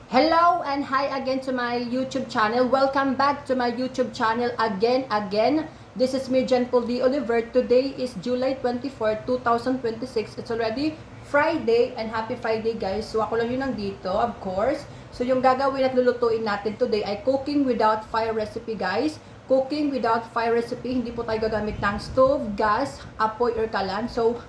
Hello and hi again to my YouTube channel. Welcome back to my YouTube channel again. This is me, Jen Paul D. Oliver. Today is July 24, 2026. It's already Friday and happy Friday guys. So ako lang yun nandito, of course. So yung gagawin at lulutuin natin today ay cooking without fire recipe guys. Cooking without fire recipe, hindi po tayo gagamit ng stove, gas, apoy, or kalan. So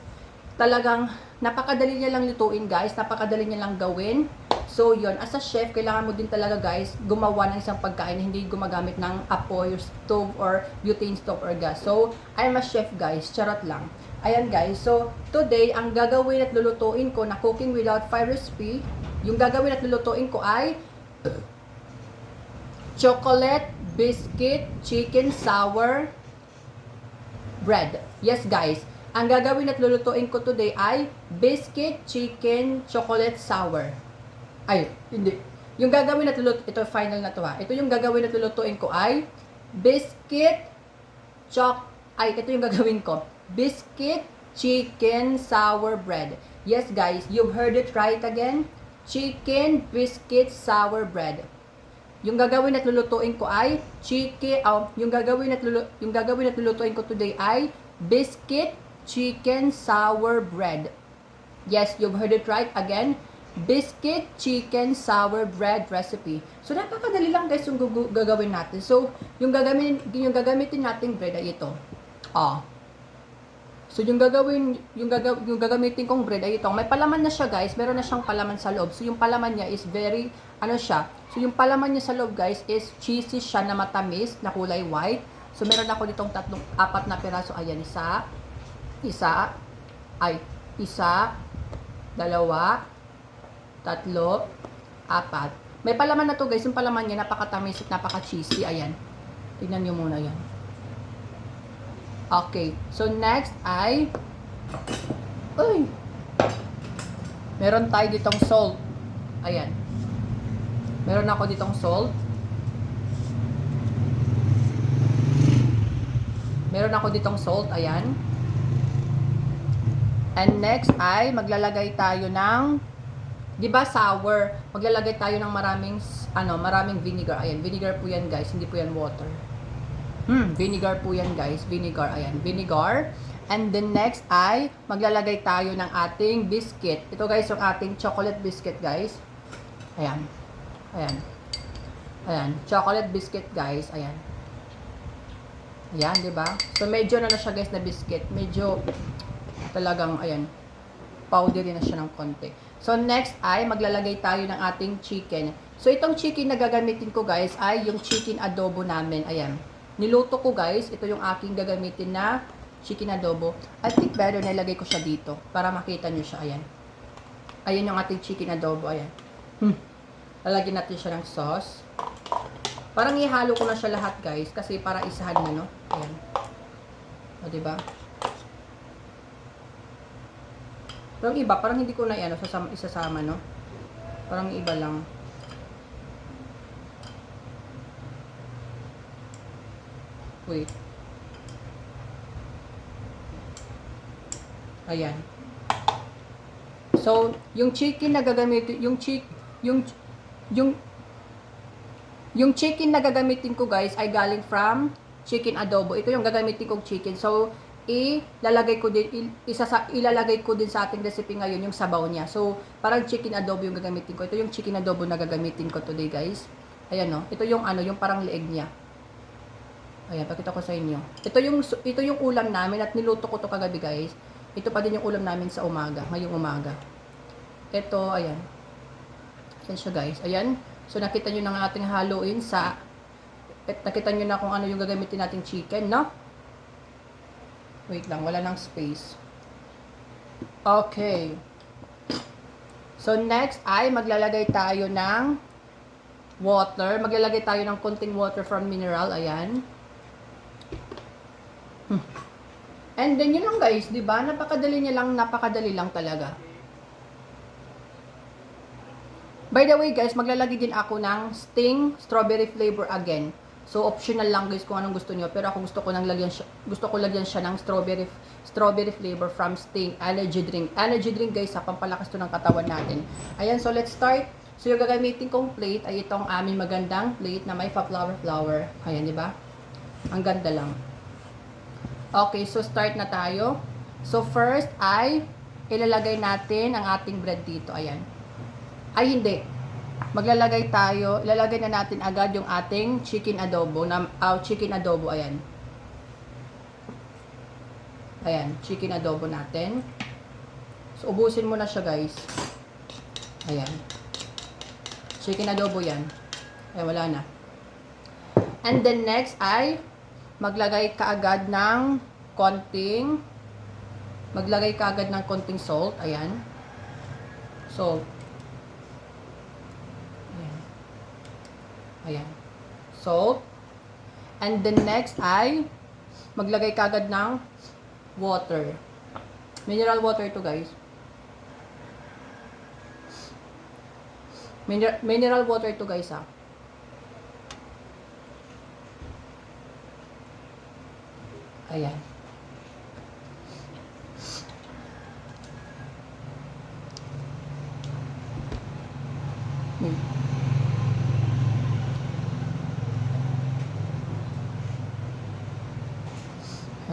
talagang napakadali niya lang lutuin guys, napakadali niya lang gawin. So yon, as a chef, kailangan mo din talaga guys gumawa ng isang pagkain, hindi gumagamit ng apoy or stove or butane stove or gas. So I'm a chef guys, charot lang. Ayan guys, so today ang gagawin at lulutuin ko na cooking without fire recipe, yung gagawin at lulutuin ko ay chocolate biscuit chicken sour bread. Yes guys, ang gagawin at lulutuin ko today ay biscuit chicken chocolate sour. Ay, hindi. Yung gagawin at lulutuin, ito final na to ha. Ito yung gagawin at lulutuin ko ay biscuit ito yung gagawin ko. Biscuit chicken sour bread. Yes guys, you've heard it right again. Chicken biscuit sour bread. Yung gagawin at lulutuin ko ay yung gagawin at lulutuin ko today ay biscuit chicken sour bread. Yes, you've heard it right again. Biscuit chicken sour bread recipe. So napakadali lang guys yung gagawin natin. So yung gagamitin nating bread ay ito. So yung gagamitin kong bread ay ito. May palaman na siya guys. Meron na siyang palaman sa loob. So yung palaman niya is very So yung palaman niya sa loob guys is cheesy siya na matamis na kulay white. So meron ako ditong apat na piraso. Ayan, isa, dalawa, tatlo, apat. May palaman na to guys. Yung palaman niya napakatamis at napaka-cheesy. Ayan. Tingnan niyo muna yan. Okay. So next ay meron tayo ditong salt. Ayan. Meron ako ditong salt. Ayan. And next ay maglalagay tayo ng, di ba sour? Maglalagay tayo ng maraming vinegar. Ayan, vinegar po yan guys, hindi po yan water. Vinegar po yan guys, vinegar. Ayan, vinegar. And then next ay maglalagay tayo ng ating biscuit. Ito guys yung ating chocolate biscuit guys. Ayan. Chocolate biscuit guys. Ayan, di ba? So medyo na siya guys na biscuit. Medyo talagang powdery na siya ng konti. So next ay maglalagay tayo ng ating chicken. So itong chicken na gagamitin ko guys ay yung chicken adobo namin. Ayan. Niluto ko guys, ito yung aking gagamitin na chicken adobo. I think better na ilagay ko siya dito para makita nyo siya. Ayan. Ayan yung ating chicken adobo. Ayan. Lalagyan natin siya ng sauce. Parang ihalo ko na siya lahat guys kasi para isahan na, no? Ayan. O diba? Pero iba, parang hindi ko na isasama, no? Parang iba lang. Wait. Ayan. So, yung chicken na gagamitin, yung chicken na gagamitin ko guys ay galing from chicken adobo. Ito yung gagamitin kong chicken. So, ilalagay ko din sa ating recipe ngayon yung sabaw niya. So, parang chicken adobo yung gagamitin ko. Ito yung chicken adobo na gagamitin ko today, guys. Ayan, no. Ito yung yung parang leeg niya. Ayan, pakita ko sa inyo. Ito yung ulam namin at niluto ko to kagabi, guys. Ito pa din yung ulam namin sa umaga, ngayong umaga. Ito, ayan. Ayan siya, guys. Ayan. So, nakita nyo na ang ating haluin nakita nyo na kung ano yung gagamitin nating chicken, no? Wait lang, wala nang space. Okay. So, next ay maglalagay tayo ng water. Maglalagay tayo ng konting water from mineral. Ayan. And then, yun lang guys, di ba? Napakadali lang talaga. By the way guys, maglalagay din ako ng Sting strawberry flavor again. So optional lang guys kung anong gusto niyo, pero ako gusto ko lagyan siya ng strawberry flavor from Sting energy drink. Energy drink guys, sa pampalakas to ng katawan natin. Ayan, so let's start. So, yung gagamitin kong plate ay itong aming magandang plate na may flower. Ayan, di ba? Ang ganda lang. Okay, so start na tayo. So, first ay ilalagay natin ang ating bread dito. Ayan. Ay, hindi. Ilalagay na natin agad yung ating chicken adobo. Ayan. Ayan, chicken adobo natin. So, ubusin mo na siya, guys. Ayan. Chicken adobo yan. Ay, wala na. And then next ay maglagay ka agad ng konting salt. Ayan. Salt. Ayan. Salt. And then next ay maglagay ka agad ng water. Mineral water to, guys. Mineral water to, guys, ha. Ayan.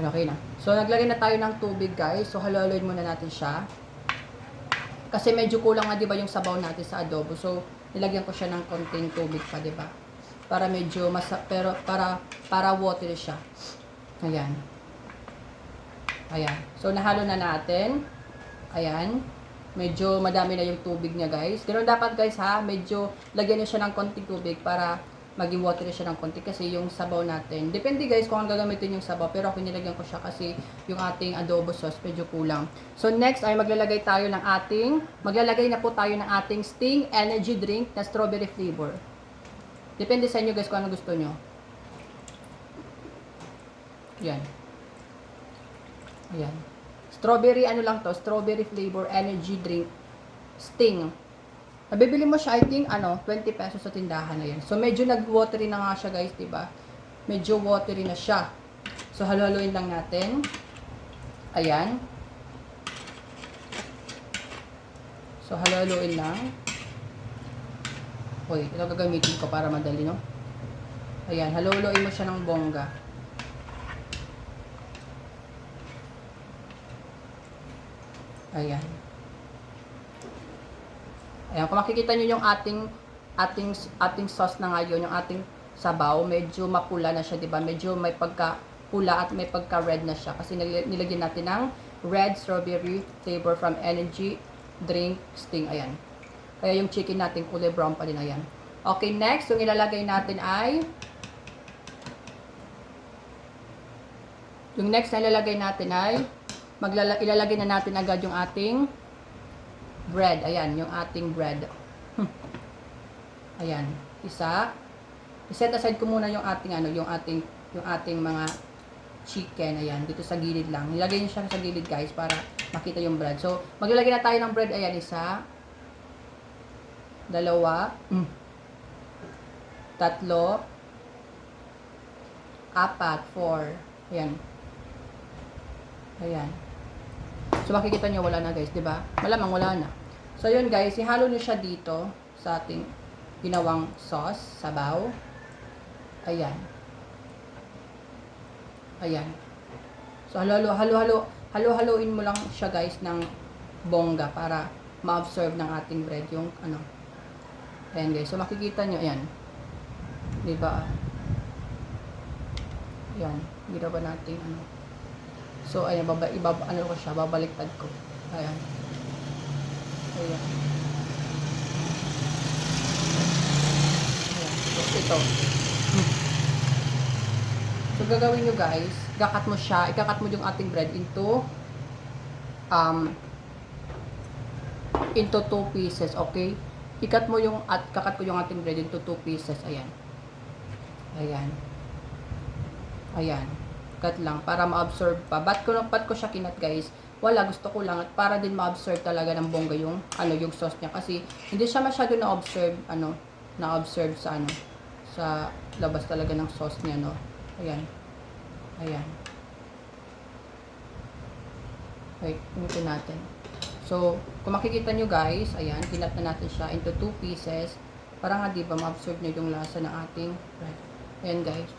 Okay na. So, naglagay na tayo ng tubig, guys. So, halo-haloin muna natin siya. Kasi medyo kulang nga, di ba, yung sabaw natin sa adobo. So, nilagyan ko siya ng konting tubig pa, di ba? Para medyo para watery siya. Ayan. Ayan. So, nahalo na natin. Ayan. Medyo madami na yung tubig niya, guys. Ganun dapat, guys, ha? Medyo lagyan niyo siya ng konting tubig para maging watery siya ng konti kasi yung sabaw natin. Depende, guys, kung ang gagamitin yung sabaw. Pero ako nilagyan ko siya kasi yung ating adobo sauce medyo kulang. So, next ay maglalagay na po tayo ng ating Sting Energy Drink na strawberry flavor. Depende sa inyo, guys, kung ano gusto nyo. Yan. Ayan. Strawberry, strawberry flavor energy drink. Sting. Nabibili mo siya, I think, 20 pesos sa tindahan na yan. So, medyo nag-watery na nga siya, guys, diba? Medyo watery na siya. So, halo-haloin lang natin. Ayan. So, halo-haloin lang. Uy, ito gagamitin ko para madali, no? Ayan, halo-haloin mo siya ng bongga. Ayan. Ayan, kung makikita nyo yung ating sauce na ngayon, yung ating sabaw, medyo mapula na siya, diba? Medyo may pagka-pula at may pagka-red na siya. Kasi nilagyan natin ng red strawberry flavor from Energy Drink Sting. Ayan. Kaya yung chicken natin kulay brown pa din. Ayan. Okay, next, yung ilalagay natin ay ilalagay na natin agad yung ating bread. Ayan, yung ating bread. Ayan, i-set aside ko muna yung ating yung ating mga chicken. Ayan, dito sa gilid lang. Nilagay niyo siya sa gilid, guys, para makita yung bread. So, maglalagay na tayo ng bread. Ayan, 1, 2, 3, 4. Ayan. Ayan. So, makikita nyo, wala na, guys, diba? Malamang wala na. So, yun, guys, ihalo nyo siya dito sa ating ginawang sauce, sabaw. Ayan. Ayan. So, halo-haloin mo lang siya, guys, ng bongga para ma-absorb ng ating bread yung Ayan, guys. So, makikita nyo, ayan. Diba? Ayan. Ginawa natin, So, ayan, ko siya, babaliktad ko. Ayan. Ayan. Ayan. So, ito. So, gagawin nyo, guys, ikakat mo yung ating bread into 2 pieces, okay? Kakat ko yung ating bread into 2 pieces, ayan. Ayan. Ayan. Cut lang para ma-absorb pa. Ba't ko siya kinat, guys? Wala, gusto ko lang at para din ma-absorb talaga ng bongga yung yung sauce niya kasi hindi siya masyado na-absorb sa labas talaga ng sauce niya, no. Ayan. Ayan. Wait, umitin natin. So, kung makikita nyo guys, ayan, kinat na natin siya into 2 pieces. Para nga, diba, ma-absorb nyo yung lasa ng ating bread. Ayan guys.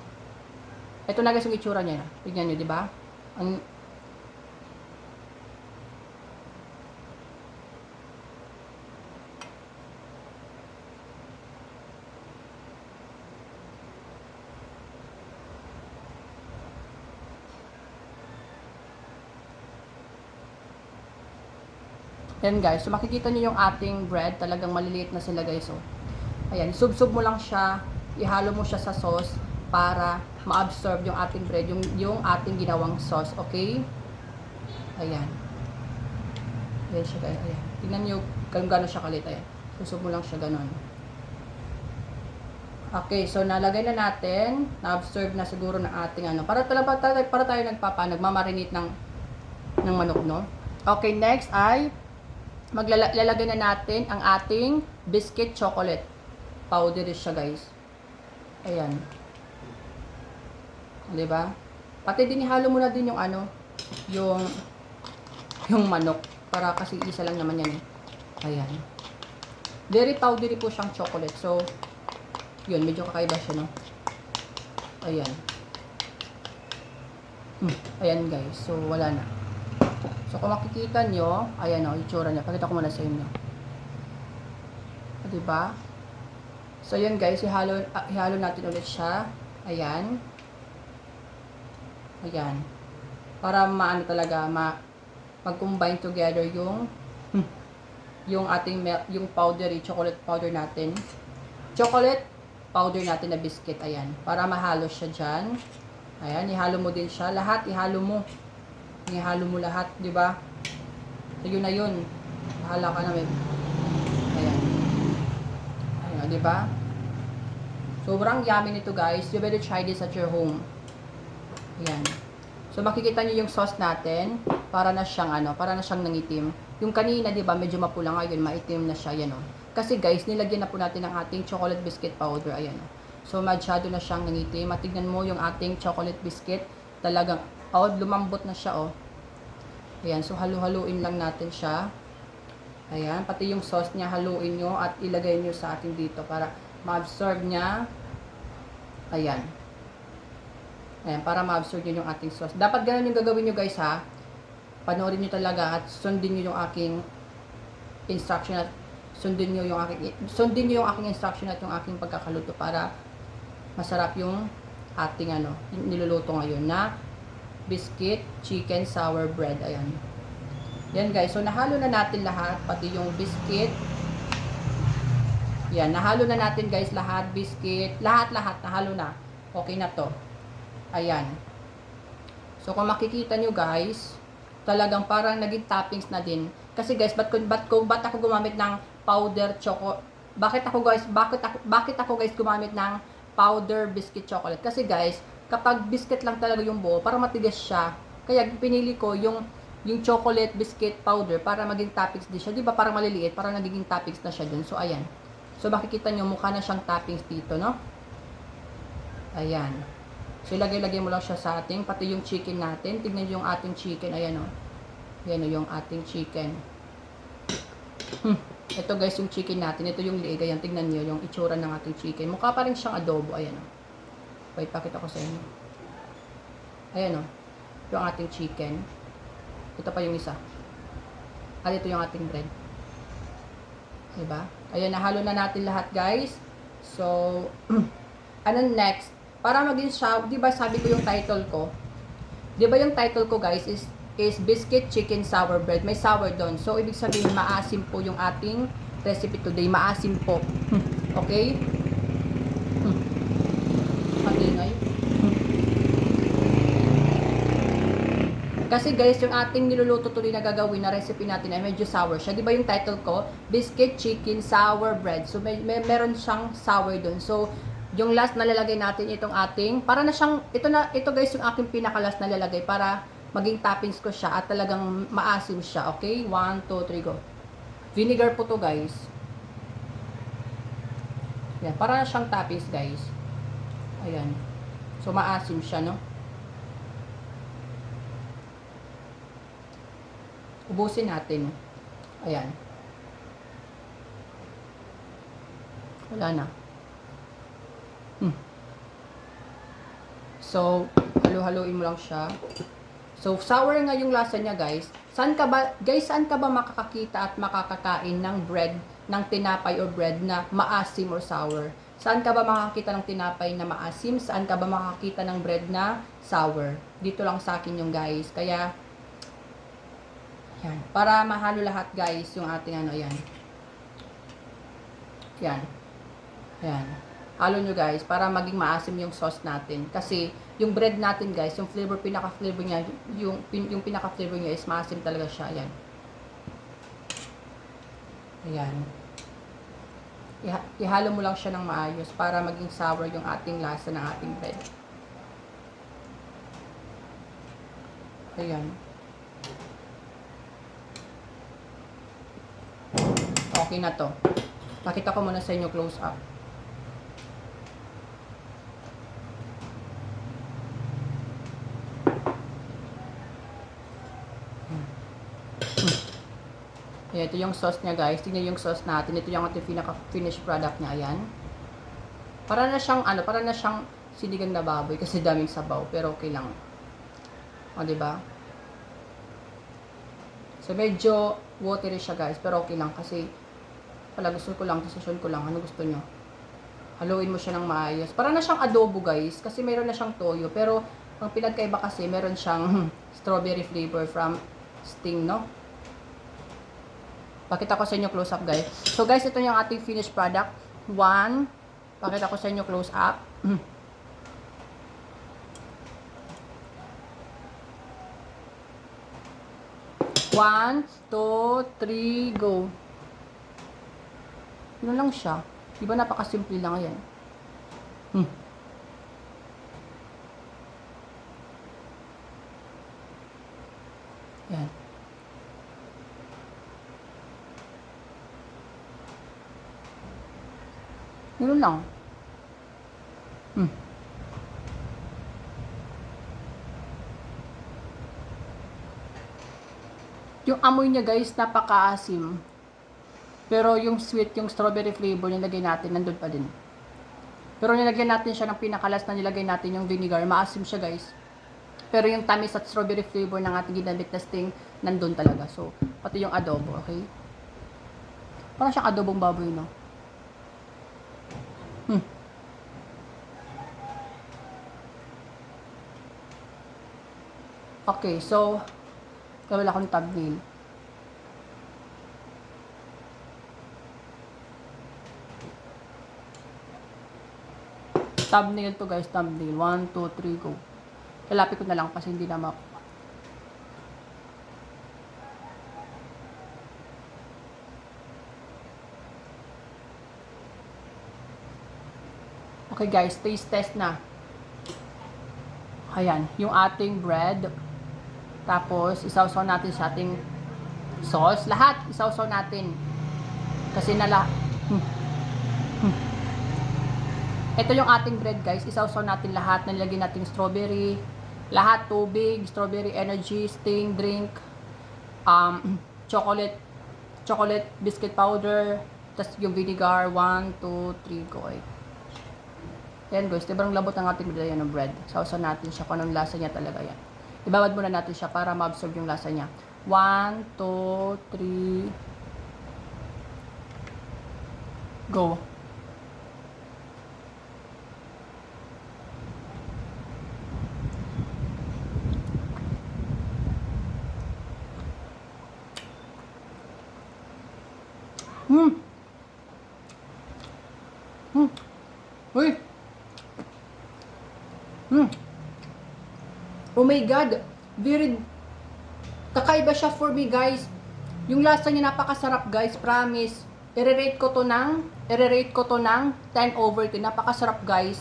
Ito na guys yung itsura niya. Tignan nyo, diba? Ang Ayan guys, so makikita niyo yung ating bread, talagang maliliit na sila guys. Oh. Ayan, sub-sub mo lang siya, ihalo mo siya sa sauce para ma-absorb yung ating bread, yung ating ginawang sauce, okay? Ayan. Ayan siya guys, ayan. Tingnan niyo kung gano'n siya kalit, ayan. Susub mo lang siya gano'n. Okay, so nalagay na natin, na-absorb na siguro ng ating ano. Para tayo nagmamarinate ng manok, no? Okay, next ay maglalagay na natin ang ating biscuit chocolate powder siya guys. Ayan. Diba? Pati din ihalo mo na din yung ano, yung manok. Para kasi isa lang naman yan eh. Ayan. Very powdery po siyang chocolate. So, yun, medyo kakaiba siya, no? Ayan. Ayan guys. So, wala na. So, kung makikita nyo, ayan o, itsura niya. Pakita ko muna sa inyo. Diba? So, yun guys, ihalo natin ulit siya. Ayan. Ayan. Para maano talaga, mag-combine together yung ating yung powdery, chocolate powder natin. Chocolate powder natin na biscuit, ayan. Para mahalo siya dyan. Ayan, ihalo mo din siya. Lahat, ihalo mo. Ihalo mo lahat, di ba? So, yun na yun. Bahala ka na, may. Ayan. Ayan, di ba? Sobrang yummy nito, guys. You better try this at your home. Ayan. So, makikita niyo yung sauce natin. Para na siyang, para na siyang nangitim. Yung kanina, di ba, medyo mapula ngayon, maitim na siya, yan, o. Kasi, guys, nilagyan na po natin ng ating chocolate biscuit powder. Ayan, o. So, masyado na siyang nangitim. Matignan mo yung ating chocolate biscuit. Talagang, lumambot na siya, oh. Ayan, so halu-haluin lang natin siya. Ayan, pati yung sauce niya haluin nyo at ilagay nyo sa atin dito para ma-absorb niya. Ayan. Ayan, para ma-absorb nyo yung ating sauce. Dapat ganun yung gagawin nyo guys ha. Panoorin nyo talaga at sundin nyo yung aking instruction at sundin nyo yung aking instruction at yung aking pagkakaluto para masarap yung ating niluluto ngayon na biscuit chicken sour bread. Ayan. Yan guys. So nahalo na natin lahat, pati yung biscuit. Yan, nahalo na natin guys lahat, biscuit, lahat nahalo na. Okay na to. Ayan. So kung makikita nyo guys, talagang parang naging toppings na din. Kasi guys, ba't ako gumamit ng powder choco? Bakit ako guys gumamit ng powder biscuit chocolate? Kasi guys, kapag biscuit lang talaga yung buo, parang matigas siya. Kaya pinili ko yung chocolate biscuit powder para maging toppings din siya. Di ba parang maliliit, parang nagiging toppings na siya dun. So ayan. So makikita nyo, mukha na siyang toppings dito, no? Ayan. So ilagay-lagay mo lang siya sa ating, pati yung chicken natin. Tignan nyo yung ating chicken. Ayan, o. Ayan, o, yung ating chicken. Ito guys, yung chicken natin. Ito yung liig. Ayan, tignan nyo yung itsura ng ating chicken. Mukha pa rin siyang adobo. Ayan, o. Wait, pakita ko sa inyo. Ayan, o. Yung ating chicken. Ito pa yung isa. At ito yung ating bread. Diba? Ayan, nahalo na natin lahat, guys. So, ano next? Para maging siya, diba sabi ko yung title ko? Diba yung title ko, guys, is biscuit chicken sour bread. May sour doon. So, ibig sabihin, maasim po yung ating recipe today. Maasim po. Okay? Patingay. Kasi guys, yung ating niluluto tuloy na gagawin na recipe natin ay medyo sour siya. Di ba yung title ko? Biscuit chicken sour bread. So, meron siyang sour dun. So, yung last na lalagay natin itong ating, para na siyang, ito guys yung aking pinaka-last na lalagay para maging toppings ko siya at talagang maasim siya. Okay? 1, 2, 3, go. Vinegar po to guys. Yan, para na siyang toppings guys. Ayan. So, maasim siya, no? Ubusin natin. Ayan. Wala na. So, halo-haloin mo lang siya. So, sour nga yung lasa niya, guys. Saan ka ba makakakita at makakakain ng bread, ng tinapay or bread na maasim or sour? Saan ka ba makakita ng tinapay na maasim? Saan ka ba makakita ng bread na sour? Dito lang sa akin yung guys. Kaya, yan. Para mahalo lahat, guys, yung ating ano, yan. Yan. Yan. Halo nyo guys, para maging maasim yung sauce natin. Kasi, yung bread natin guys, yung pinaka-flavor niya, yung pinaka-flavor niya is maasim talaga siya. Ayan. Ayan. Ihalo mo lang siya ng maayos para maging sour yung ating lasa ng ating bread. Ayan. Okay na to. Pakita ko muna sa inyo close up. Ayan, ito yung sauce niya guys. Tingnan yung sauce natin. Ito yung ating pinaka-finished product niya. Ayan. Para na siyang sinigang na baboy kasi daming sabaw. Pero okay lang. O, diba? So, medyo watery siya guys. Pero okay lang kasi pala gusto ko lang, decision ko lang. Ano gusto nyo? Haluin mo siya ng maayos. Para na siyang adobo guys. Kasi meron na siyang toyo. Pero, ang pinagkaiba kasi, meron siyang strawberry flavor from Sting, no? Pakita ko sa inyo close up guys. So guys, ito yung ating finished product. Pakita ko sa inyo close up. 1, 2, 3, go. Yun lang siya. Diba napakasimple lang yan. Yan. Yun lang. Yung amoy niya guys, napakaasim. Pero yung sweet, yung strawberry flavor nilagay natin, nandun pa din. Pero nilagyan natin siya ng pinakalas na nilagay natin yung vinegar. Maasim siya guys. Pero yung tamis at strawberry flavor ng ating ginamit na Sting, nandun talaga. So, pati yung adobo, okay? Parang siyang adobong baboy, no? Okay, so, gawin akong thumbnail. Thumbnail to guys, thumbnail. 1, 2, 3, go. Lalapit ko na lang kasi hindi na Okay guys, taste test na. Ayan, yung ating bread. Tapos, isawsaw natin sa ating sauce. Lahat, isawsaw natin. Kasi Ito yung ating bread guys. Isawsaw natin lahat. Nilagay natin strawberry. Lahat, tubig, strawberry energy, Sting, drink, chocolate biscuit powder, tapos yung vinegar, 1, 2, 3, go. Ayan guys, diba ang labot ng ating bread? Sausaw natin siya kung anong lasa niya talaga yan. Ibabad muna natin siya para ma-absorb yung lasa niya. 1, 2, 3, go. Uy! Oh my God! Kakaiba siya for me guys. Yung lasa niya napakasarap guys, promise. I-rate ko to ng 10/10. Napakasarap guys.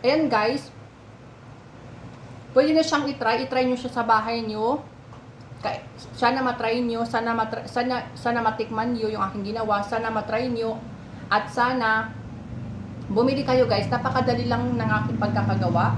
Ayan guys. Pwede na siyang i-try nyo siya sa bahay nyo. Sana matry nyo, sana matikman nyo yung aking ginawa, sana matry nyo, at sana bumili kayo guys. Napakadali lang ng aking pagkakagawa,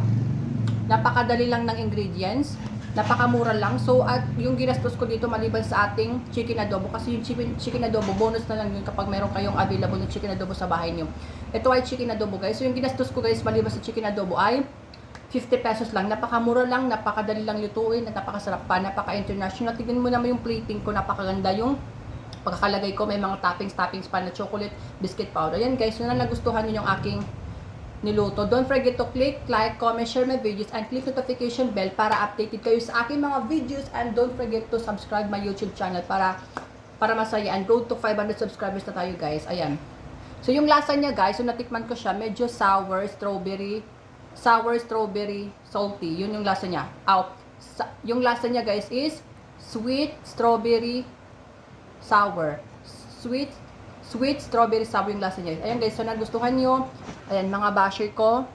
napakadali lang ng ingredients, Napakamura lang. So, at yung ginastos ko dito maliban sa ating chicken adobo. Kasi yung chicken adobo, bonus na lang yun kapag meron kayong available ng chicken adobo sa bahay niyo. Ito ay chicken adobo guys. So, yung ginastos ko guys maliban sa chicken adobo ay 50 pesos lang. Napakamura lang, napakadali lang lutuin, at napakasarap pa, napaka-international. Tignan mo naman yung plating ko, napakaganda yung pagkakalagay ko. May mga toppings pa na chocolate, biscuit powder. Yan guys, yun na nagustuhan niyo yung aking niluto. Don't forget to click like, comment, share my videos, and click notification bell para updated kayo sa aking mga videos. And don't forget to subscribe my YouTube channel para masaya. And road to 500 subscribers na tayo guys. Ayan. So yung lasa niya guys, so natikman ko siya, medyo sour, strawberry, salty. Yun yung lasa niya. Yung lasa niya guys is sweet, strawberry, sour. Sweet strawberry sour yung lasa niya. Ayan guys, so nagustuhan nyo. Ayan, mga basher ko.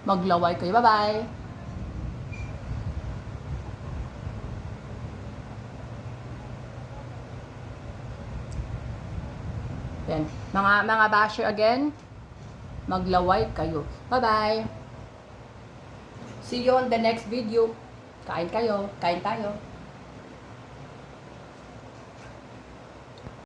Maglaway kayo. Bye-bye. Ayan, mga basher again. Maglaway kayo. Bye-bye. See you on the next video. Kain kayo. Kain tayo.